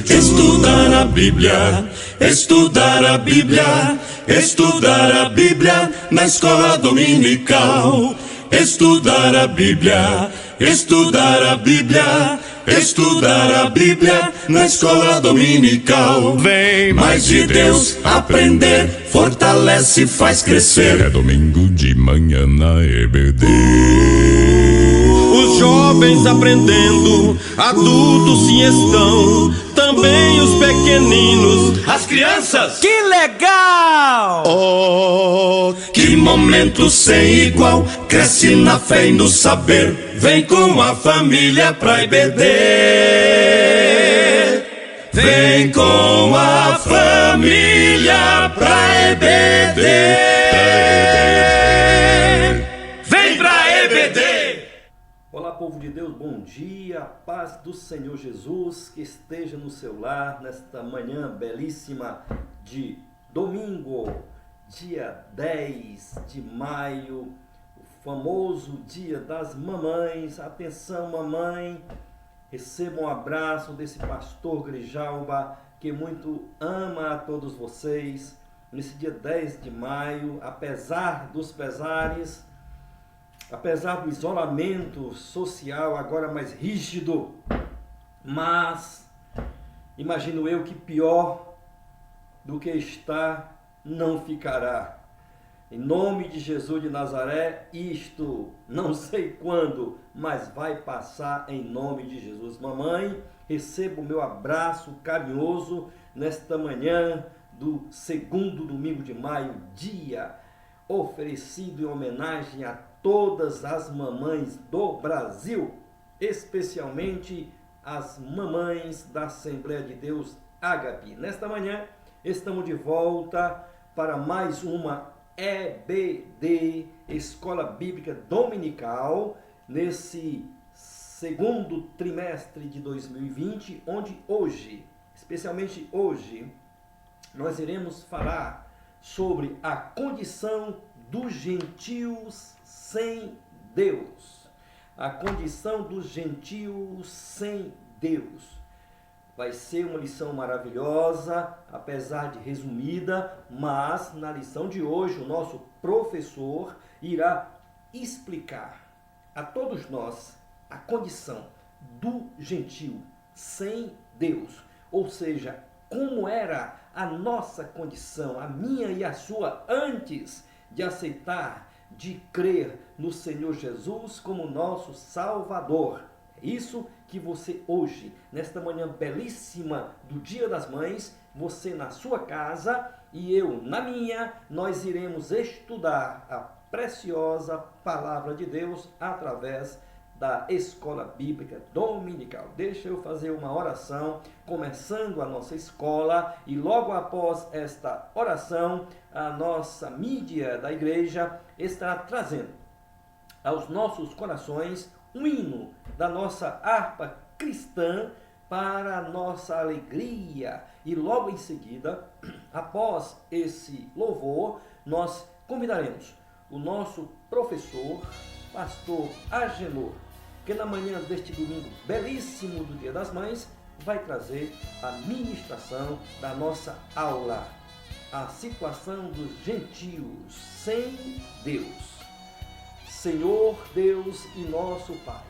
Estudar a Bíblia, estudar a Bíblia, estudar a Bíblia na escola dominical. Estudar a Bíblia, estudar a Bíblia, estudar a Bíblia na escola dominical. Vem mais de Deus aprender, fortalece e faz crescer. É domingo de manhã na EBD. Os jovens aprendendo, adultos sim estão, também os pequeninos, as crianças. Que legal! Oh, que momento sem igual, cresce na fé e no saber, vem com a família pra EBD. Vem com a família pra EBD. Vem pra EBD. Olá, povo de Deus, bom dia, paz do Senhor Jesus, que esteja no seu lar nesta manhã belíssima de domingo, dia 10 de maio, o famoso dia das mamães. Atenção, mamãe, receba um abraço desse pastor Grijalba, que muito ama a todos vocês, nesse dia 10 de maio, apesar dos pesares, apesar do isolamento social agora mais rígido, mas imagino eu que pior do que está não ficará. Em nome de Jesus de Nazaré, isto não sei quando, mas vai passar em nome de Jesus. Mamãe, receba o meu abraço carinhoso nesta manhã do segundo domingo de maio, dia oferecido em homenagem a todas as mamães do Brasil, especialmente as mamães da Assembleia de Deus Ágape. Nesta manhã estamos de volta para mais uma EBD, Escola Bíblica Dominical, nesse segundo trimestre de 2020, onde hoje, especialmente hoje, nós iremos falar sobre a condição dos gentios sem Deus. A condição dos gentios sem Deus. Vai ser uma lição maravilhosa, apesar de resumida, mas na lição de hoje o nosso professor irá explicar a todos nós a condição do gentio sem Deus. Ou seja, como era a nossa condição, a minha e a sua, antes de aceitar, de crer no Senhor Jesus como nosso Salvador. É isso que você hoje, nesta manhã belíssima do Dia das Mães, você na sua casa e eu na minha, nós iremos estudar a preciosa Palavra de Deus através da Escola Bíblica Dominical. Deixa eu fazer uma oração, começando a nossa escola, e logo após esta oração, a nossa mídia da igreja estará trazendo aos nossos corações um hino da nossa harpa cristã para a nossa alegria. E logo em seguida, após esse louvor, nós convidaremos o nosso professor, pastor Agenor, que na manhã deste domingo belíssimo do Dia das Mães, vai trazer a ministração da nossa aula, a situação dos gentios sem Deus. Senhor Deus e nosso Pai,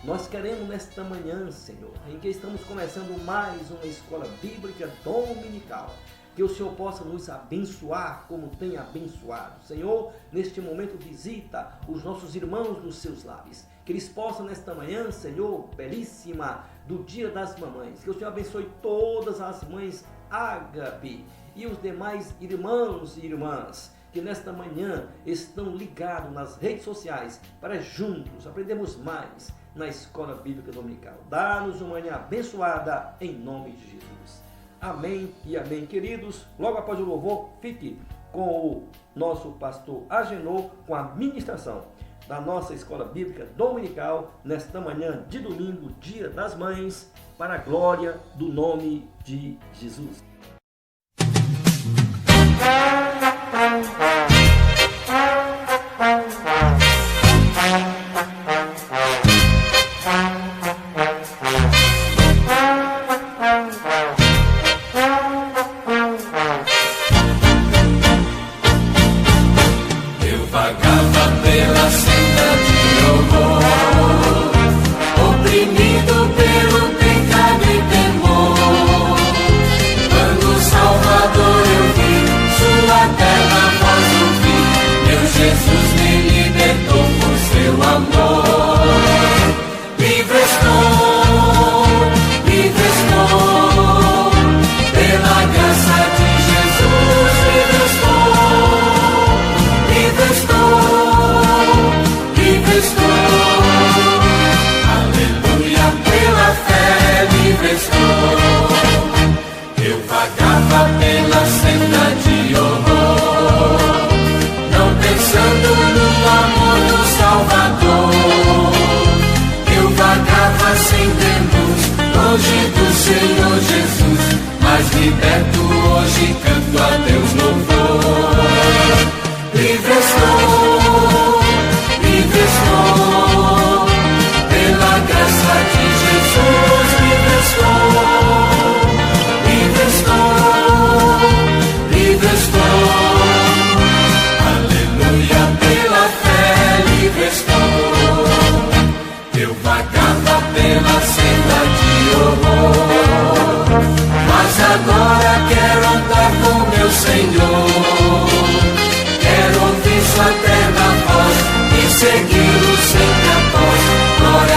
nós queremos nesta manhã, Senhor, em que estamos começando mais uma escola bíblica dominical, que o Senhor possa nos abençoar como tem abençoado. Senhor, neste momento visita os nossos irmãos nos seus lares, que eles possam nesta manhã, Senhor, belíssima, do Dia das Mamães, que o Senhor abençoe todas as mães Ágape e os demais irmãos e irmãs que nesta manhã estão ligados nas redes sociais para juntos aprendermos mais na Escola Bíblica Dominical. Dá-nos uma manhã abençoada em nome de Jesus. Amém e amém, queridos. Logo após o louvor, fique com o nosso pastor Agenor com a ministração da nossa Escola Bíblica Dominical nesta manhã de domingo, Dia das Mães, para a glória do nome de Jesus.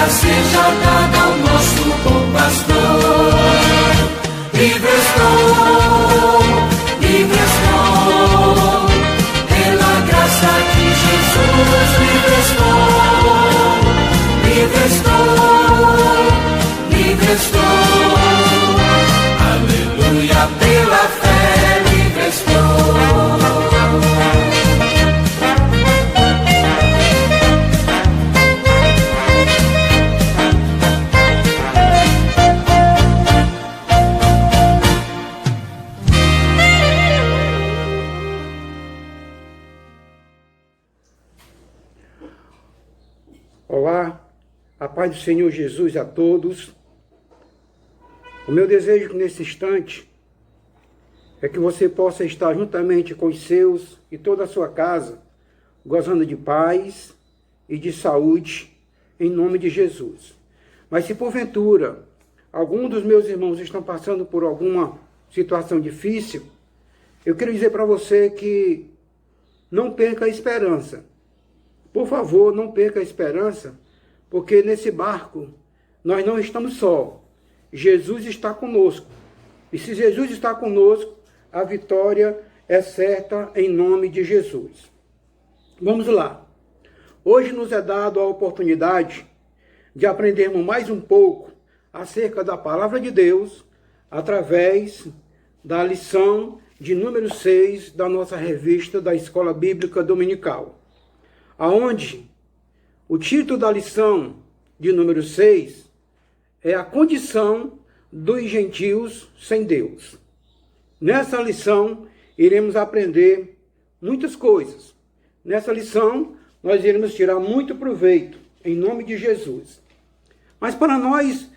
glória seja dada ao nosso bom pastor. Livre estou, pela graça de Jesus. Livre estou, aleluia, pela fé, livre estou. Olá, a paz do Senhor Jesus a todos. O meu desejo nesse instante é que você possa estar juntamente com os seus e toda a sua casa, gozando de paz e de saúde, em nome de Jesus. Mas se porventura algum dos meus irmãos estão passando por alguma situação difícil, eu quero dizer para você que não perca a esperança. Por favor, não perca a esperança, porque nesse barco nós não estamos só. Jesus está conosco. E se Jesus está conosco, a vitória é certa em nome de Jesus. Vamos lá. Hoje nos é dado a oportunidade de aprendermos mais um pouco acerca da palavra de Deus através da lição de número 6 da nossa revista da Escola Bíblica Dominical, aonde o título da lição de número 6 é a condição dos gentios sem Deus. Nessa lição, iremos aprender muitas coisas. Nessa lição, nós iremos tirar muito proveito, em nome de Jesus. Mas para nós,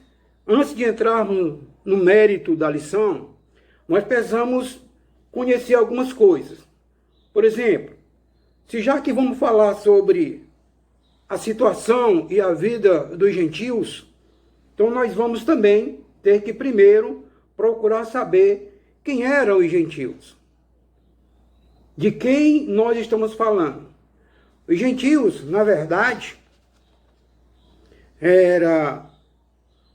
antes de entrarmos no mérito da lição, nós precisamos conhecer algumas coisas. Por exemplo, se já que vamos falar sobre a situação e a vida dos gentios, então nós vamos também ter que primeiro procurar saber quem eram os gentios. De quem nós estamos falando? Os gentios, na verdade, era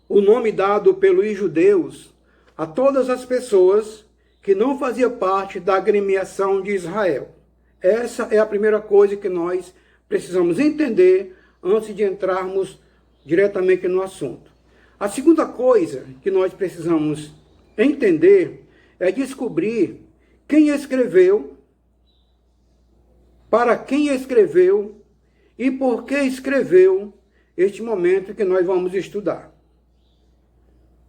o nome dado pelos judeus a todas as pessoas que não faziam parte da agremiação de Israel. Essa é a primeira coisa que nós precisamos entender antes de entrarmos diretamente no assunto. A segunda coisa que nós precisamos entender é descobrir quem escreveu, para quem escreveu e por que escreveu este momento que nós vamos estudar.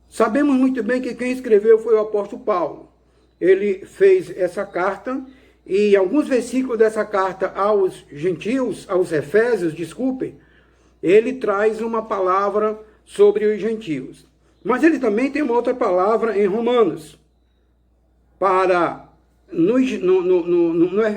Sabemos muito bem que quem escreveu foi o apóstolo Paulo. Ele fez essa carta e alguns versículos dessa carta aos gentios, aos efésios, desculpem, ele traz uma palavra sobre os gentios. Mas ele também tem uma outra palavra em Romanos,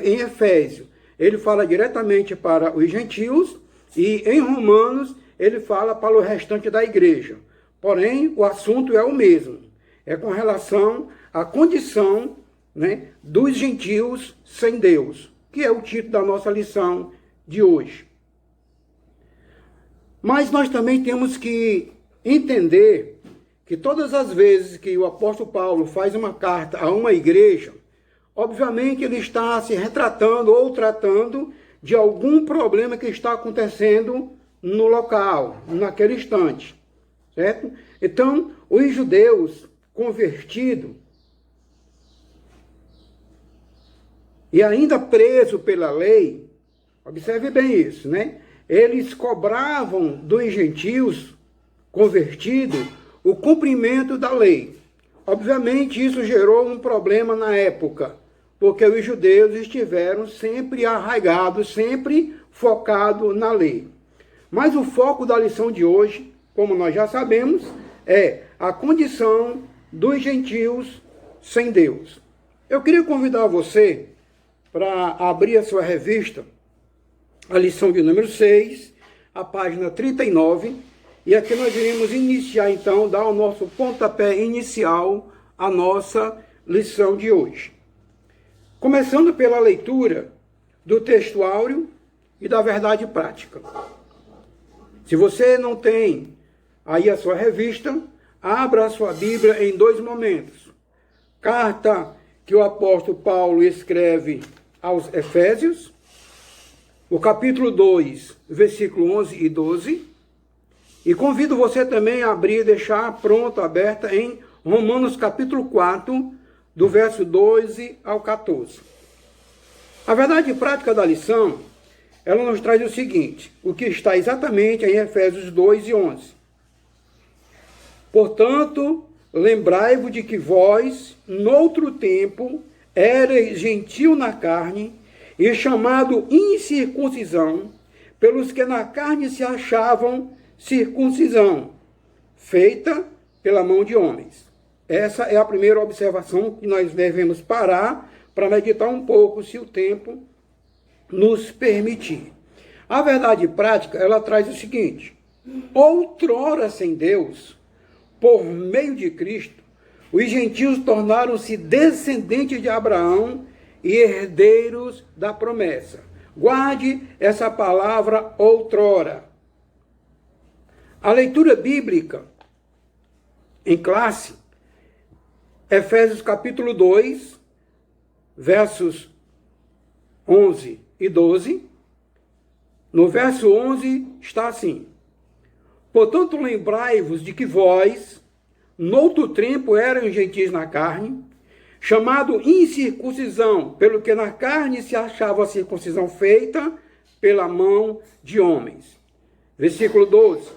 em Efésio. Ele fala diretamente para os gentios e em Romanos ele fala para o restante da igreja. Porém, o assunto é o mesmo. É com relação à condição, né, dos gentios sem Deus, que é o título da nossa lição de hoje. Mas nós também temos que entender que todas as vezes que o apóstolo Paulo faz uma carta a uma igreja, obviamente ele está se retratando ou tratando de algum problema que está acontecendo no local, naquele instante, certo? Então, os judeus convertidos e ainda preso pela lei, observe bem isso, né? Eles cobravam dos gentios convertidos o cumprimento da lei. Obviamente isso gerou um problema na época, porque os judeus estiveram sempre arraigados, sempre focados na lei. Mas o foco da lição de hoje, como nós já sabemos, é a condição dos gentios sem Deus. Eu queria convidar você para abrir a sua revista, a lição de número 6, a página 39, e aqui nós iremos iniciar então, dar o nosso pontapé inicial à nossa lição de hoje. Começando pela leitura do texto áureo e da verdade prática. Se você não tem aí a sua revista, abra a sua Bíblia em 2 momentos. Carta que o apóstolo Paulo escreve aos Efésios, o capítulo 2, versículo 11 e 12. E convido você também a abrir e deixar pronta, aberta em Romanos capítulo 4, do verso 12 ao 14. A verdade prática da lição, ela nos traz o seguinte, o que está exatamente em Efésios 2 e 11. Portanto, lembrai-vos de que vós, noutro tempo, erais gentil na carne, e chamado incircuncisão, pelos que na carne se achavam circuncisão, feita pela mão de homens. Essa é a primeira observação que nós devemos parar para meditar um pouco, se o tempo nos permitir. A verdade prática, ela traz o seguinte: outrora sem Deus, por meio de Cristo, os gentios tornaram-se descendentes de Abraão e herdeiros da promessa. Guarde essa palavra outrora. A leitura bíblica em classe, Efésios capítulo 2, versos 11 e 12. No verso 11 está assim: portanto, lembrai-vos de que vós, noutro tempo, eram gentis na carne, chamado incircuncisão, pelo que na carne se achava a circuncisão feita pela mão de homens. Versículo 12: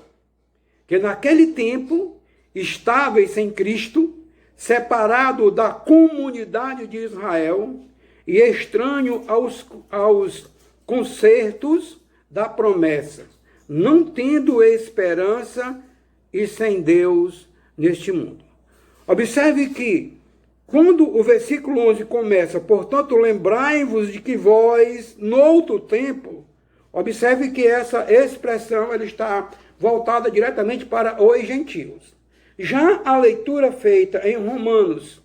que naquele tempo estáveis sem Cristo, separado da comunidade de Israel e estranho aos concertos da promessa, não tendo esperança e sem Deus neste mundo. Observe que, quando o versículo 11 começa, portanto, lembrai-vos de que vós, noutro tempo, observe que essa expressão ela está voltada diretamente para os gentios. Já a leitura feita em Romanos,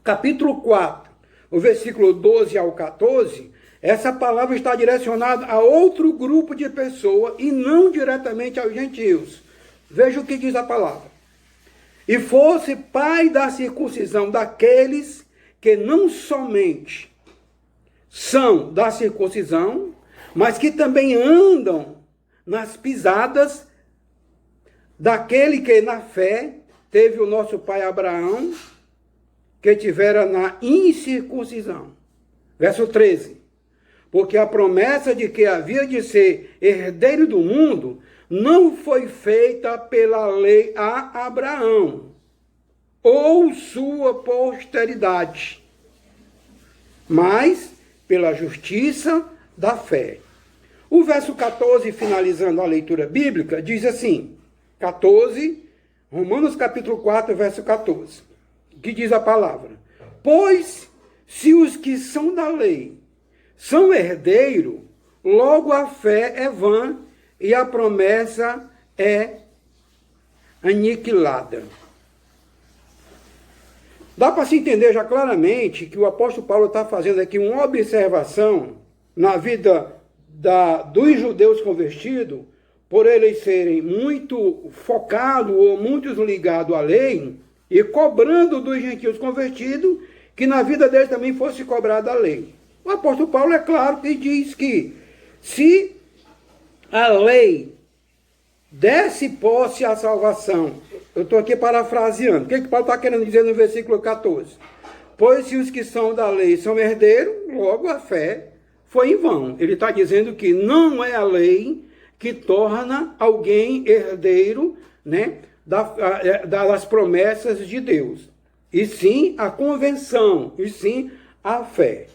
capítulo 4, o versículo 12 ao 14, essa palavra está direcionada a outro grupo de pessoas e não diretamente aos gentios. Veja o que diz a palavra. E fosse pai da circuncisão daqueles que não somente são da circuncisão, mas que também andam nas pisadas daquele que na fé teve o nosso pai Abraão, que tivera na incircuncisão. Verso 13. Porque a promessa de que havia de ser herdeiro do mundo não foi feita pela lei a Abraão, ou sua posteridade, mas pela justiça da fé. O verso 14, finalizando a leitura bíblica, diz assim, 14, Romanos capítulo 4, verso 14, que diz a palavra: pois se os que são da lei são herdeiros, logo a fé é vã e a promessa é aniquilada. Dá para se entender já claramente que o apóstolo Paulo está fazendo aqui uma observação na vida dos judeus convertidos, por eles serem muito focados ou muitos ligados à lei, e cobrando dos gentios convertidos que na vida deles também fosse cobrada a lei. O apóstolo Paulo é claro que diz que se a lei desse posse à salvação, eu estou aqui parafraseando, o que Paulo está querendo dizer no versículo 14? Pois se os que são da lei são herdeiros, logo a fé foi em vão. Ele está dizendo que não é a lei que torna alguém herdeiro, né, das promessas de Deus, e sim a convenção, e sim a fé.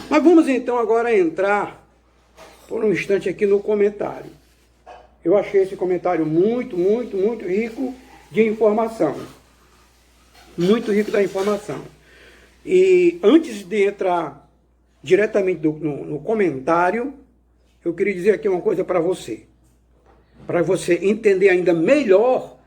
Mas vamos então agora entrar por um instante aqui no comentário. Eu achei esse comentário muito rico de informação. Muito rico da informação. E antes de entrar diretamente no comentário, eu queria dizer aqui uma coisa para você entender ainda melhor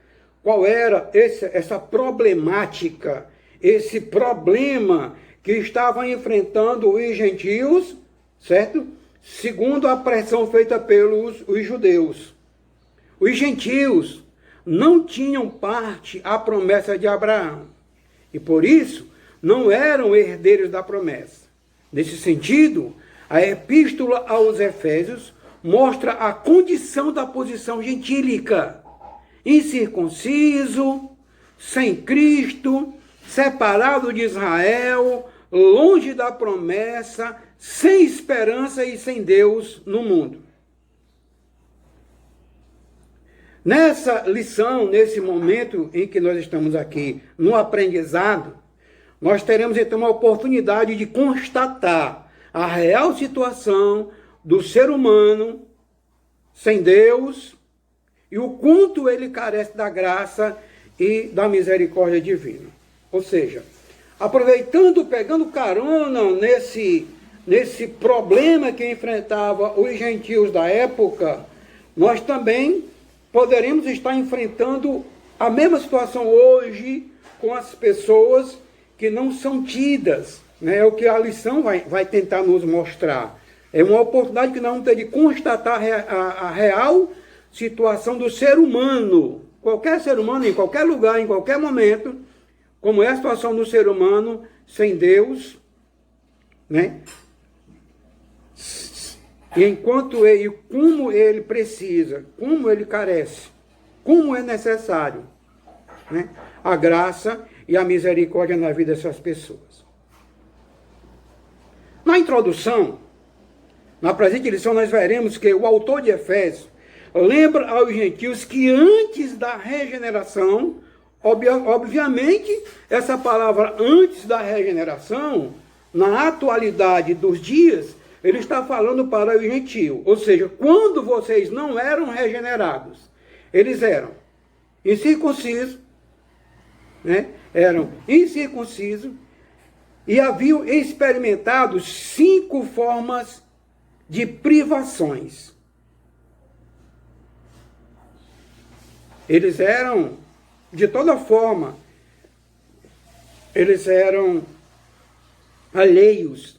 qual era essa problemática, esse problema que estavam enfrentando os gentios, certo? segundo a pressão feita pelos os judeus. Os gentios não tinham parte à promessa de Abraão e, por isso, não eram herdeiros da promessa. Nesse sentido, a epístola aos Efésios mostra a condição da posição gentílica: incircunciso, sem Cristo, separado de Israel, longe da promessa, sem esperança e sem Deus no mundo. Nessa lição, nesse momento em que nós estamos aqui no aprendizado, nós teremos então a oportunidade de constatar a real situação do ser humano sem Deus e o quanto ele carece da graça e da misericórdia divina. Ou seja, aproveitando, pegando carona nesse problema que enfrentava os gentios da época, nós também poderemos estar enfrentando a mesma situação hoje com as pessoas que não são tidas, né? É o que a lição vai tentar nos mostrar. É uma oportunidade que nós vamos ter de constatar a real situação do ser humano. Qualquer ser humano, em qualquer lugar, em qualquer momento, como é a situação do ser humano sem Deus, né? E enquanto ele, como ele precisa, como ele carece, como é necessário, né, a graça e a misericórdia na vida dessas pessoas. Na introdução, na presente lição, nós veremos que o autor de Efésios lembra aos gentios que antes da regeneração, obviamente, essa palavra antes da regeneração, na atualidade dos dias, ele está falando para o gentio. Ou seja, quando vocês não eram regenerados, eles eram incircuncisos, né? Eram incircuncisos e haviam experimentado 5 formas de privações. Eles eram, de toda forma, eles eram alheios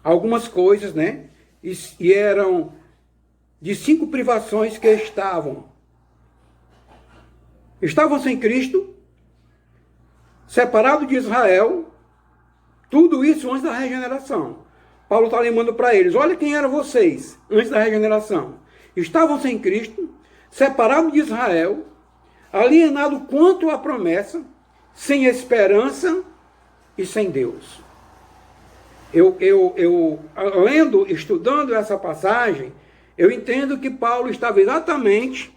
a algumas coisas, né? E eram de 5 privações que estavam sem Cristo, separados de Israel, tudo isso antes da regeneração. Paulo está lembrando para eles: olha quem eram vocês antes da regeneração. Estavam sem Cristo, separados de Israel, alienados quanto à promessa, sem esperança e sem Deus. Eu lendo, estudando essa passagem, eu entendo que Paulo estava exatamente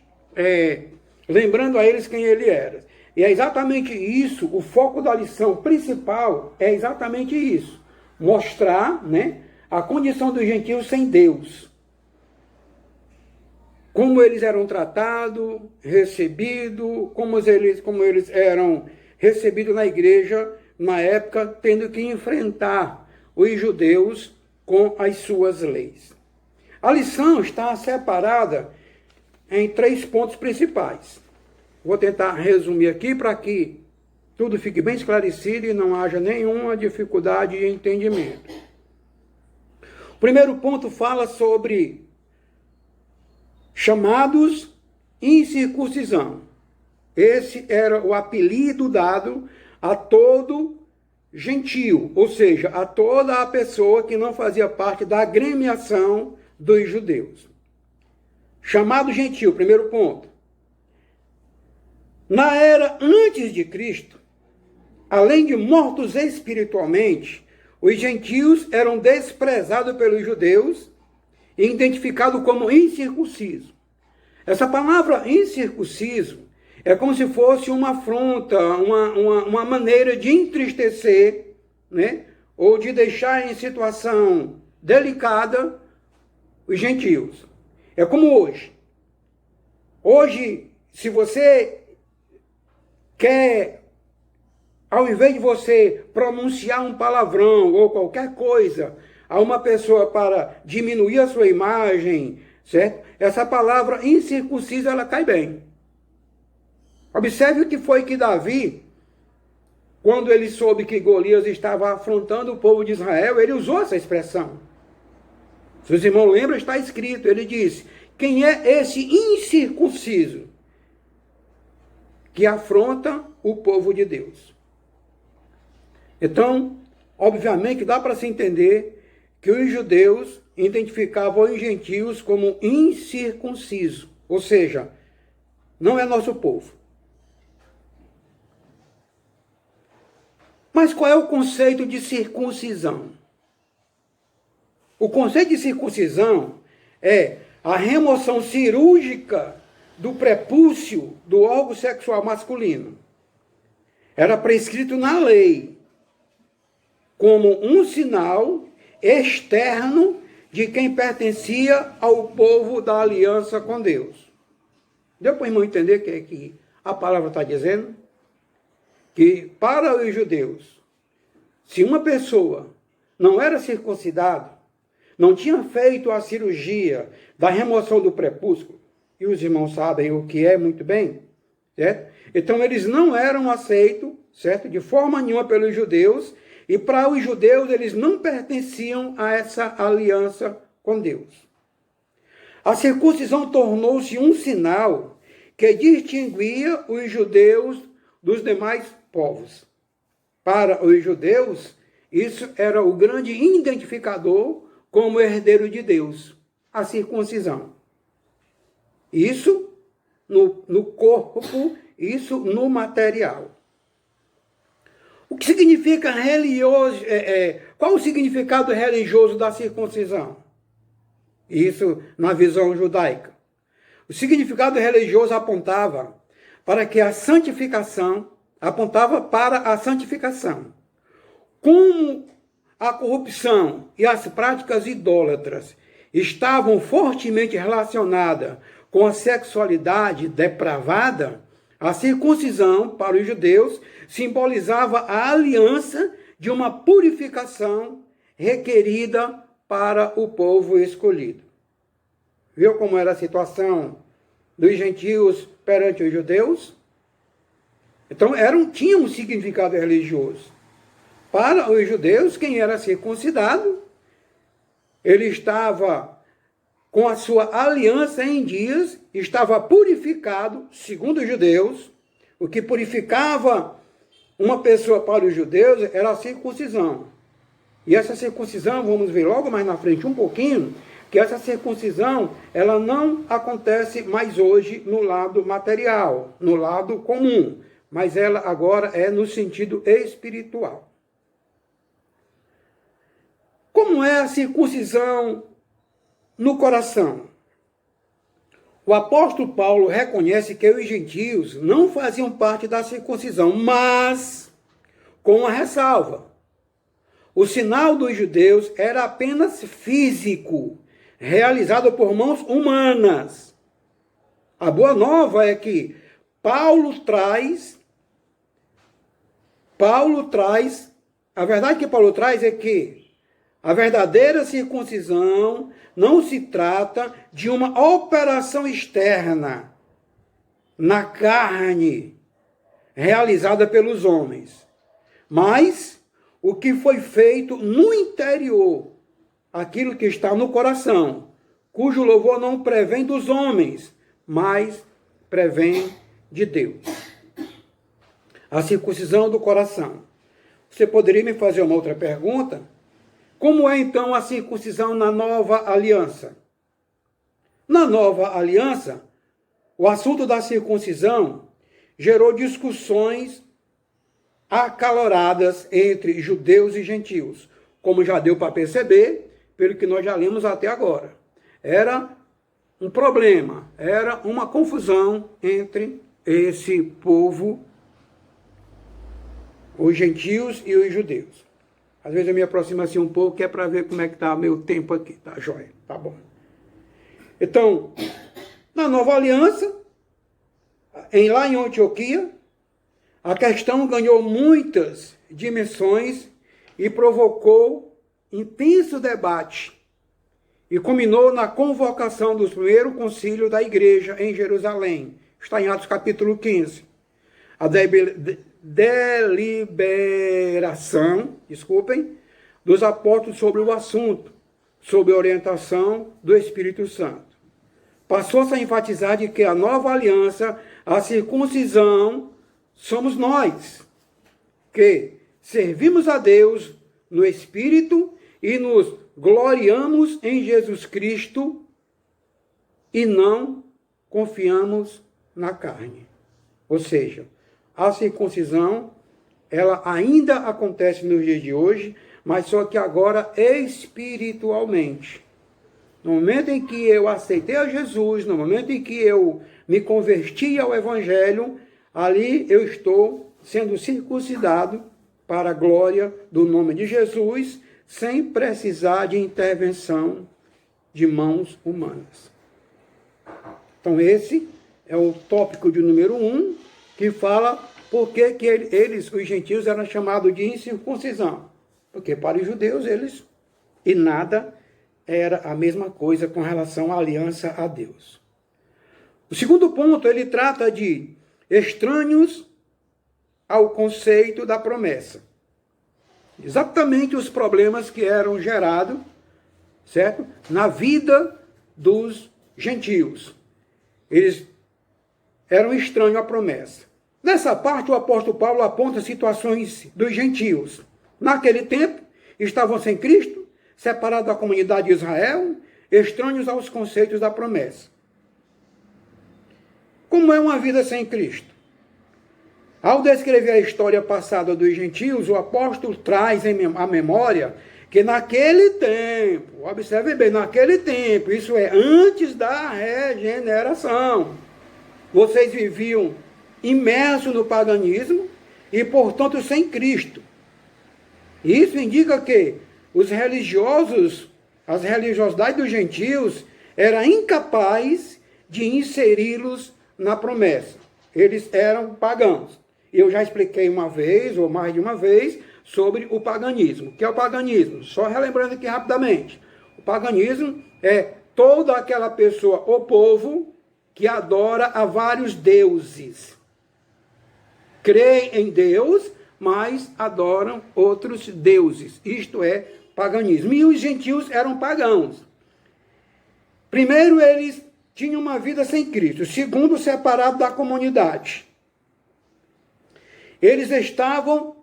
lembrando a eles quem ele era. E é exatamente isso, o foco da lição principal é exatamente isso. Mostrar, né, a condição dos gentios sem Deus. Como eles eram tratados, recebidos, como eles eram recebidos na igreja, na época, tendo que enfrentar os judeus com as suas leis. A lição está separada em 3 pontos principais. Vou tentar resumir aqui para que tudo fique bem esclarecido e não haja nenhuma dificuldade de entendimento. O primeiro ponto fala sobre chamados incircuncisão. Esse era o apelido dado a todo gentio, ou seja, a toda a pessoa que não fazia parte da agremiação dos judeus. Chamado gentio, primeiro ponto. Na era antes de Cristo, além de mortos espiritualmente, os gentios eram desprezados pelos judeus e identificados como incircunciso. Essa palavra incircunciso é como se fosse uma afronta, uma maneira de entristecer, né, ou de deixar em situação delicada os gentios. É como hoje. Hoje, se você quer, ao invés de você pronunciar um palavrão ou qualquer coisa a uma pessoa para diminuir a sua imagem, certo? Essa palavra incircuncisa, ela cai bem. Observe o que foi que Davi, quando ele soube que Golias estava afrontando o povo de Israel, ele usou essa expressão. Se os irmãos lembram, está escrito, ele disse, quem é esse incircunciso que afronta o povo de Deus? Então, obviamente, dá para se entender que os judeus identificavam os gentios como incircunciso, ou seja, não é nosso povo. Mas qual é o conceito de circuncisão? O conceito de circuncisão é a remoção cirúrgica do prepúcio do órgão sexual masculino. Era prescrito na lei como um sinal externo de quem pertencia ao povo da aliança com Deus. Deu para o irmão entender o que é que a palavra está dizendo? Que para os judeus, se uma pessoa não era circuncidada, não tinha feito a cirurgia da remoção do prepúcio, e os irmãos sabem o que é muito bem, certo? Então eles não eram aceitos, certo? De forma nenhuma pelos judeus, e para os judeus eles não pertenciam a essa aliança com Deus. A circuncisão tornou-se um sinal que distinguia os judeus dos demais povos. Para os judeus, isso era o grande identificador como herdeiro de Deus, a circuncisão. Isso no corpo, isso no material. O que significa religioso? Qual o significado religioso da circuncisão? Isso na visão judaica. O significado religioso apontava para a santificação. Como a corrupção e as práticas idólatras estavam fortemente relacionadas com a sexualidade depravada, a circuncisão, para os judeus, simbolizava a aliança de uma purificação requerida para o povo escolhido. Viu como era a situação dos gentios perante os judeus? Então, tinha um significado religioso. Para os judeus, quem era circuncidado, ele estava com a sua aliança em dias, estava purificado, segundo os judeus. O que purificava uma pessoa para os judeus era a circuncisão. E essa circuncisão, vamos ver logo mais na frente um pouquinho, que essa circuncisão, ela não acontece mais hoje no lado material, no lado comum, mas ela agora é no sentido espiritual. Como é a circuncisão no coração? O apóstolo Paulo reconhece que os gentios não faziam parte da circuncisão, mas com uma ressalva. O sinal dos judeus era apenas físico, realizado por mãos humanas. A boa nova é que a verdade que Paulo traz é que a verdadeira circuncisão não se trata de uma operação externa na carne realizada pelos homens, mas o que foi feito no interior, aquilo que está no coração, cujo louvor não prevém dos homens, mas prevém de Deus. A circuncisão do coração. Você poderia me fazer uma outra pergunta? Como é então a circuncisão na nova aliança? Na nova aliança, o assunto da circuncisão gerou discussões acaloradas entre judeus e gentios, como já deu para perceber, pelo que nós já lemos até agora. Era um problema, era uma confusão entre esse povo, os gentios e os judeus. Às vezes eu me aproximo assim um pouco, que é para ver como é que está meu tempo aqui. Tá joia, tá bom. Então, na nova aliança, lá em Antioquia, a questão ganhou muitas dimensões e provocou intenso debate. E culminou na convocação do primeiro concílio da igreja em Jerusalém. Está em Atos capítulo 15. A deliberação, dos apóstolos sobre o assunto. sob a orientação do Espírito Santo. Passou-se a enfatizar de que a nova aliança, a circuncisão, somos nós, que servimos a Deus no Espírito e nos gloriamos em Jesus Cristo e não confiamos na carne. Ou seja, a circuncisão, ela ainda acontece nos dias de hoje, mas só que agora espiritualmente. No momento em que eu aceitei a Jesus, no momento em que eu me converti ao Evangelho, ali eu estou sendo circuncidado para a glória do nome de Jesus, sem precisar de intervenção de mãos humanas. Então esse é o tópico de número 1, que fala por que eles, os gentios, eram chamados de incircuncisão. Porque para os judeus eles, e nada era a mesma coisa com relação à aliança a Deus. O segundo ponto, ele trata de estranhos ao conceito da promessa. Exatamente os problemas que eram gerados, certo? Na vida dos gentios. Eles eram estranhos à promessa. Nessa parte, o apóstolo Paulo aponta situações dos gentios. Naquele tempo, estavam sem Cristo, separados da comunidade de Israel, estranhos aos conceitos da promessa. Como é uma vida sem Cristo? Ao descrever a história passada dos gentios, o apóstolo traz à memória que naquele tempo, observe bem, naquele tempo, isso é, antes da regeneração, vocês viviam imersos no paganismo e, portanto, sem Cristo. Isso indica que os religiosos, as religiosidades dos gentios, eram incapazes de inseri-los na promessa. Eles eram pagãos. Eu já expliquei uma vez, ou mais de uma vez, sobre o paganismo. O que é o paganismo? Só relembrando aqui rapidamente. O paganismo é toda aquela pessoa, o povo, que adora a vários deuses. Creem em Deus, mas adoram outros deuses. Isto é paganismo. E os gentios eram pagãos. Primeiro, eles tinham uma vida sem Cristo. Segundo, separados da comunidade. Eles estavam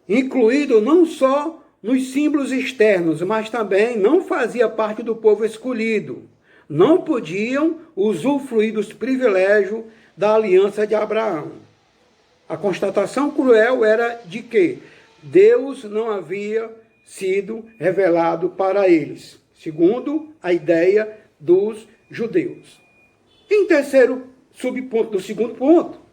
incluídos não só nos símbolos externos, mas também não fazia parte do povo escolhido. Não podiam usufruir dos privilégios da aliança de Abraão. A constatação cruel era de que Deus não havia sido revelado para eles, segundo a ideia dos judeus. Em terceiro subponto do segundo ponto,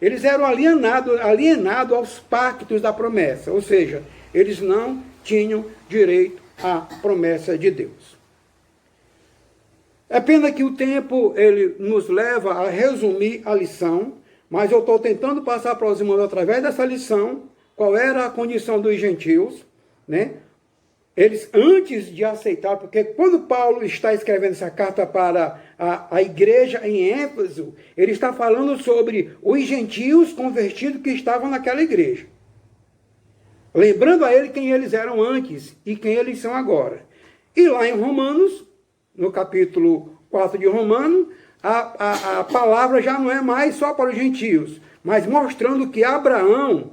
eles eram alienados aos pactos da promessa, ou seja, eles não tinham direito à promessa de Deus. É pena que o tempo ele nos leva a resumir a lição, mas eu estou tentando passar para os irmãos através dessa lição qual era a condição dos gentios, né? Eles, antes de aceitar, porque quando Paulo está escrevendo essa carta para a igreja em Éfeso, ele está falando sobre os gentios convertidos que estavam naquela igreja. Lembrando a ele quem eles eram antes e quem eles são agora. E lá em Romanos, no capítulo 4 de Romanos, a palavra já não é mais só para os gentios, mas mostrando que Abraão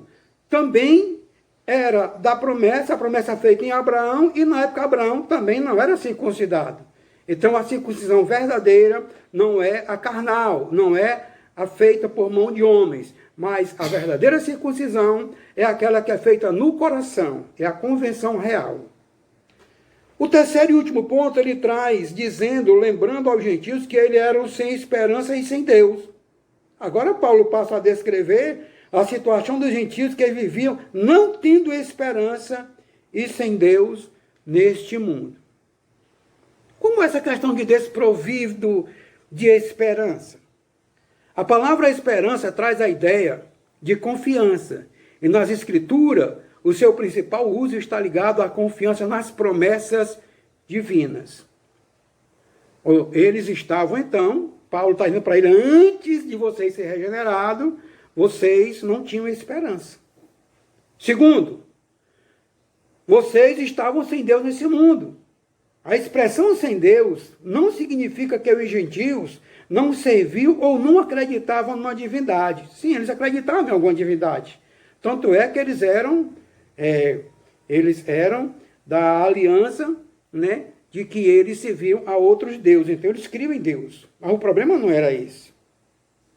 também era da promessa, a promessa feita em Abraão, e na época Abraão também não era circuncidado. Então a circuncisão verdadeira não é a carnal, não é a feita por mão de homens, mas a verdadeira circuncisão é aquela que é feita no coração, é a convenção real. O terceiro e último ponto ele traz, dizendo, lembrando aos gentios que eles eram sem esperança e sem Deus. Agora Paulo passa a descrever a situação dos gentios que viviam não tendo esperança e sem Deus neste mundo. Como essa questão de desprovido de esperança? A palavra esperança traz a ideia de confiança. E nas Escrituras, o seu principal uso está ligado à confiança nas promessas divinas. Eles estavam, então, Paulo está dizendo para ele, antes de vocês serem regenerados, vocês não tinham esperança. Segundo, vocês estavam sem Deus nesse mundo. A expressão sem Deus não significa que os gentios não serviam ou não acreditavam numa divindade. Sim, eles acreditavam em alguma divindade. Tanto é que eles eram da aliança, né, de que eles serviam a outros deuses. Então eles criam em Deus. Mas o problema não era esse.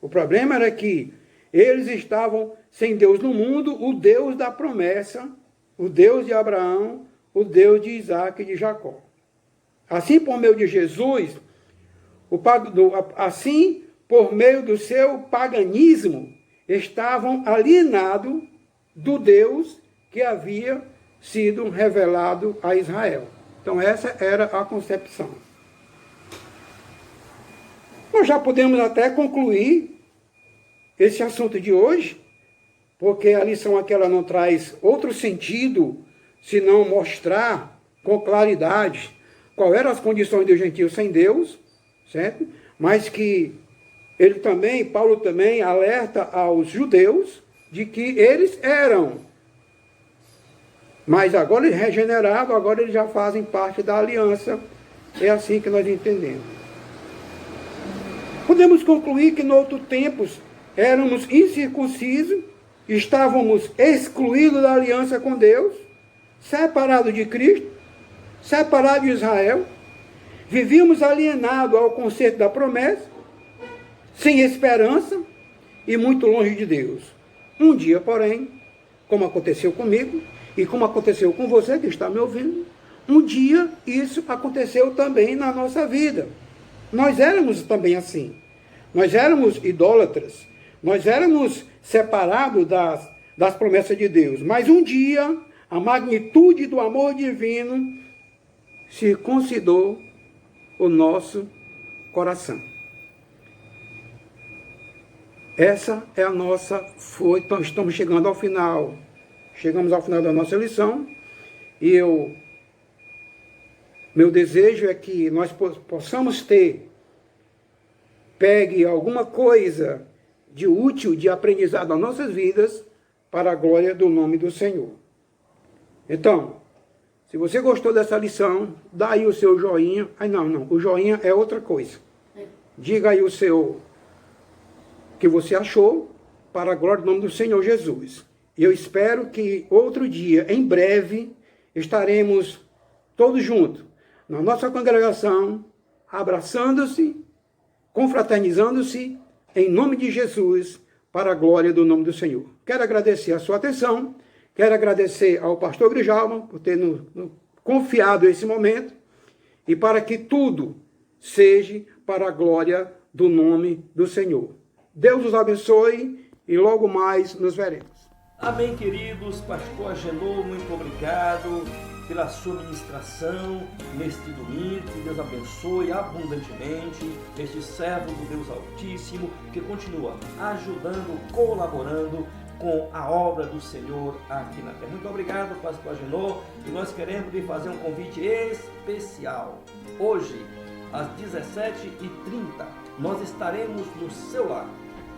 O problema era que eles estavam sem Deus no mundo, o Deus da promessa, o Deus de Abraão, o Deus de Isaac e de Jacó. Assim, por meio de Jesus, assim, por meio do seu paganismo, estavam alienados do Deus que havia sido revelado a Israel. Então, essa era a concepção. Nós já podemos até concluir esse assunto de hoje, porque a lição aqui ela não traz outro sentido, senão mostrar com claridade qual eram as condições dos gentios sem Deus, certo? Mas que Paulo também alerta aos judeus de que eles eram, mas agora eles regenerados, agora eles já fazem parte da aliança. É assim que nós entendemos. Podemos concluir que, no outro tempos, éramos incircuncisos, estávamos excluídos da aliança com Deus, separados de Cristo, separados de Israel, vivíamos alienados ao conceito da promessa, sem esperança e muito longe de Deus. Um dia, porém, como aconteceu comigo, e como aconteceu com você que está me ouvindo, um dia isso aconteceu também na nossa vida. Nós éramos também assim. Nós éramos idólatras. Nós éramos separados das promessas de Deus. Mas um dia, a magnitude do amor divino circuncidou o nosso coração. Essa é a nossa... Então, estamos chegando ao final. Chegamos ao final da nossa lição. E meu desejo é que nós possamos pegue alguma coisa de útil, de aprendizado nas nossas vidas, para a glória do nome do Senhor. Então, se você gostou dessa lição, dá aí o seu joinha. Não, o joinha é outra coisa. Diga aí que você achou, para a glória do nome do Senhor Jesus. E eu espero que outro dia, em breve, estaremos todos juntos, na nossa congregação, abraçando-se, confraternizando-se, em nome de Jesus, para a glória do nome do Senhor. Quero agradecer a sua atenção, quero agradecer ao pastor Grijalma por ter nos confiado esse momento, e para que tudo seja para a glória do nome do Senhor. Deus os abençoe e logo mais nos veremos. Amém, queridos. Pastor Agenor, muito obrigado pela sua ministração neste domingo. Que Deus abençoe abundantemente este servo do Deus Altíssimo, que continua ajudando, colaborando com a obra do Senhor aqui na terra. Muito obrigado, pastor Agenor. E nós queremos lhe fazer um convite especial. Hoje, às 17h30, nós estaremos no seu lar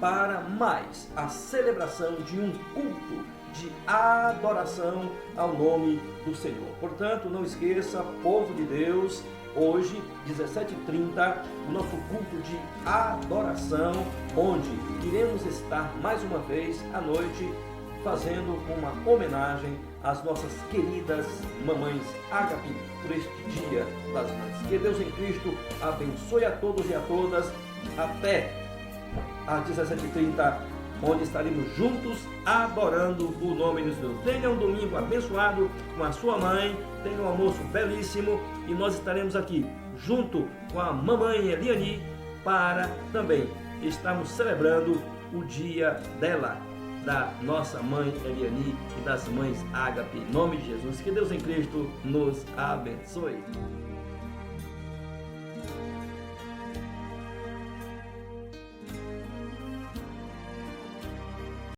para mais a celebração de um culto de adoração ao nome do Senhor. Portanto, não esqueça, povo de Deus, hoje, 17h30, o nosso culto de adoração, onde iremos estar mais uma vez à noite fazendo uma homenagem às nossas queridas mamães Ágape por este Dia das Mães. Que Deus em Cristo abençoe a todos e a todas. Até às 17h30, onde estaremos juntos adorando o nome do Senhor. Tenha um domingo abençoado com a sua mãe, tenha um almoço belíssimo, e nós estaremos aqui junto com a mamãe Eliane para também estarmos celebrando o dia dela, da nossa mãe Eliane e das mães Ágape. Em nome de Jesus, que Deus em Cristo nos abençoe.